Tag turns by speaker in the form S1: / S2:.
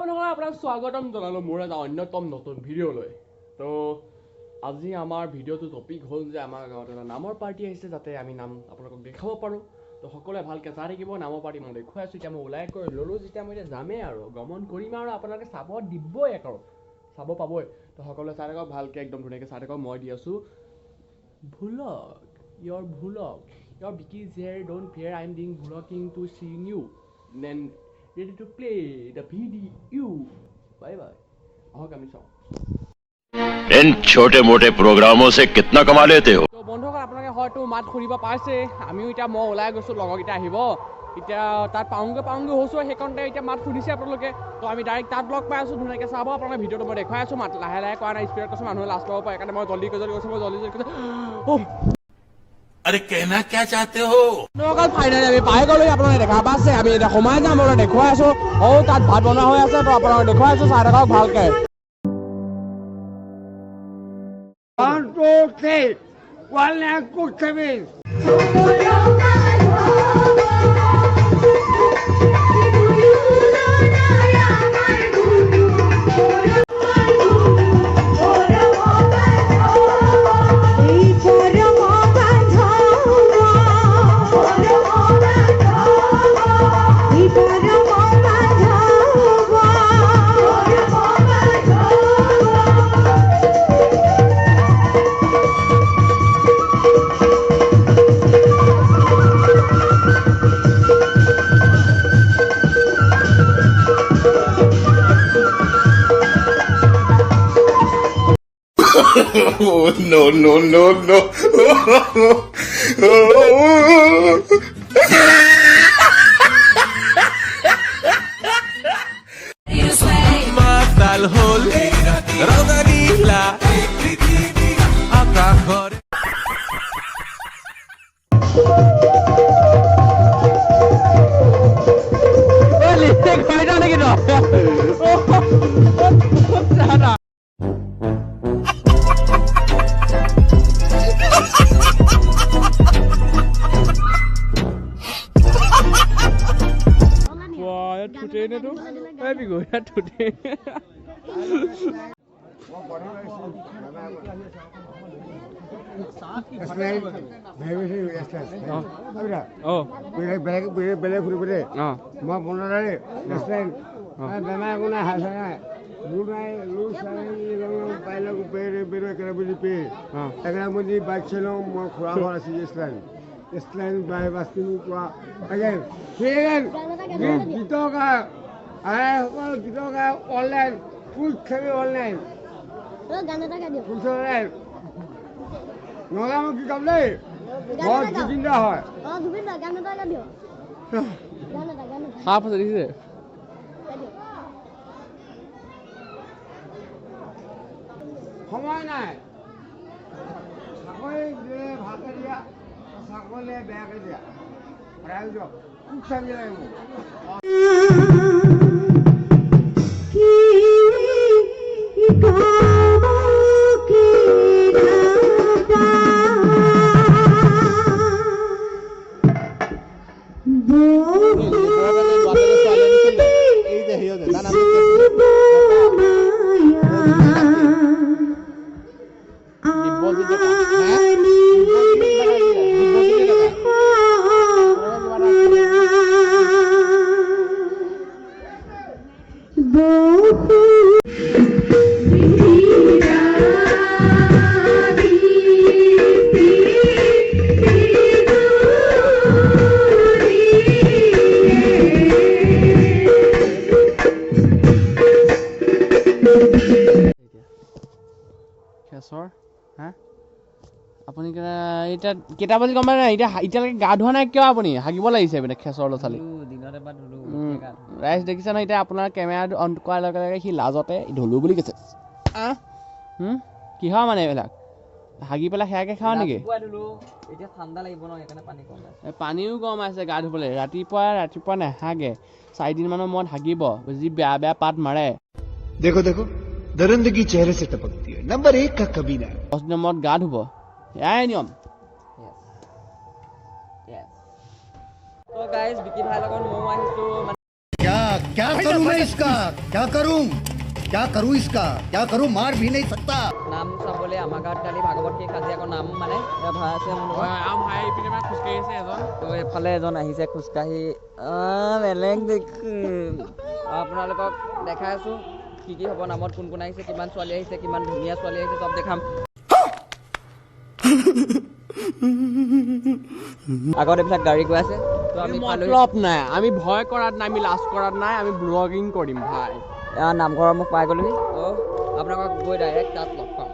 S1: বন্ধুসকল আপোনাক স্বাগতম জনালোঁ মোৰ এটা অন্যতম নতুন ভিডিঅ'লৈ। তো আজি আমাৰ ভিডিঅ'টো টপিক হ'ল যে আমাৰ গাঁৱত এটা নামৰ পাৰ্টি আহিছে, যাতে আমি নাম আপোনালোকক দেখাব পাৰোঁ। তো সকলোৱে ভালকৈ চাই থাকিব। নামৰ পাৰ্টি মই দেখুৱাই আছোঁ। এতিয়া মই ওলাই কৰি ল'লোঁ, যেতিয়া মই এতিয়া যামেই আৰু গমন কৰিম আৰু আপোনালোকে চাব দিবই, আৰু চাব পাবই। তো সকলোৱে চাই থাকক ভালকৈ, একদম ধুনীয়াকৈ চাই থাকক। মই দি আছোঁ vlog, your Vicky's here, don't fear, I'm doing vlogging to see you, then ready to play the video. Bye bye. आओ कमी सो
S2: इन छोटे मोटे प्रोग्रामों से कितना कमा लेते हो?
S1: तो বন্ধুসকল আপোনালোকে হয়তো মাত শুনিব পাইছে, আমিও এতিয়া মই ওলাই গৈছোঁ, লগৰকেইটা আহিব। এতিয়া তাত পাওঁগৈ হৈছোঁ, সেইকণতে এতিয়া মাত শুনিছে আপোনালোকে। তো আমি ডাইৰেক্ট তাত লগ পাই আছোঁ, ধুনীয়াকৈ চাব আপোনালোকে। ভিডিঅ'টো মই দেখুৱাই আছোঁ, মাত লাহে লাহে কৰা নাই, স্পীডত কৈছোঁ, মানুহে লাষ্ট পাব পাৰে, সেইকাৰণে মই জল্দি কৈছোঁ, মই জল্দি
S2: अरे कहना क्या चाहते हो?
S1: ফাইনেলি আমি পাই গ'লো। আপোনালোকে দেখা পাইছে, আমি এতিয়া সোমাই যাম, মই দেখুৱাই আছোঁ। তাত ভাত বনোৱা হৈ আছে, তো আপোনালোকে দেখুৱাই আছোঁ, চাই থাকক ভালকৈ।
S3: 1, 2, 3. One and cook service.
S2: Oh, no. Matal holi, rodanila, akakore. বেলেগ ফুৰিবলৈ মই বনালে বেমাৰ একো নাই, হাই চাই নাই, লোক নাই, লোক চাই পাইলে বেৰো একেবাৰে বুজি পেয়ে একেবাৰে বুজি বাইক চলাওঁ। মই খুৰা ঘৰ আছোঁ ইছলাইন বাই বাস্তিনো কোৱা তাকে গীতৰ গায় সকল গীতৰ গায় অনলাইন ফুল খেলি অনলাইন নগা মোক কি কাম দেই, মই জুবিন দা হয়।
S1: সাপ আছে দেখিছে?
S3: সময় নাই, চাকৰি দিয়ে ভালকে দিয়া, চাকৰিলে বেয়াকে দিয়া, ৰাইজ খুব চাবি লাগিব।
S1: আপুনি এতিয়া কেইটা বাজি গম পাই নাই? এতিয়ালৈকে গা ধোৱা নাই কিয়? আপুনি হাগিব লাগিছে মানে খেচৰ ল'ৰা ছোৱালী। ৰাইজ দেখিছে নহয়, এতিয়া আপোনাৰ কেমেৰাটো অন কৰাৰ লগে লগে সি লাজতে ধুলো বুলি কৈছে। কিহৰ মানে এইবিলাক হাগি পেলাই সেয়াকে খাওঁ নেকি? পানীও গৰম আছে গা ধুবলৈ। ৰাতিপুৱা নাহাগে, 4 দিনমানৰ মূৰত হাগিব, যি বেয়া পাত মাৰে।
S4: देखो दरिंदगी चेहरे से टपकती है, नंबर 1 का कमीना।
S1: 10 দিনৰ মূৰত গা ধুব, এয়াই নিয়ম।
S5: তো গাইজ বিকি ভাইৰ লগত ময়ো আহিছোঁ।
S4: क्या क्या करूं मैं इसका क्या करूं इसका क्या करूं मार भी नहीं सकता
S5: নাম চাবলৈ আমাৰ গাঁৱত কালি ভাগৱত কি কাজিয়াকৰ নাম মানে ভাই আছে মোৰ লগত।
S1: ভাই এইপিনে মানে খোজকাঢ়ি আছে এজন
S5: তো এফালে এজন আহিছে খোজকাঢ়ি বেলেগ দেখোন আপোনালোকক দেখাই আছোঁ কি কি হ'ব নামত কোন কোন আহিছে কিমান ছোৱালী আহিছে কিমান ধুনীয়া ছোৱালী আহিছে চব দেখাম আগত এইবিলাক গাড়ী গৈ আছে তো আমি পালোঁ
S1: মতলব নাই আমি ভয় কৰাত নাই আমি লাজ কৰাত নাই আমি ব্লগিং কৰিম ভাই
S5: নামঘৰৰ মোক পাই গ'লোহি তো আপোনালোকক গৈ ডাইৰেক্ট তাত লগ পাম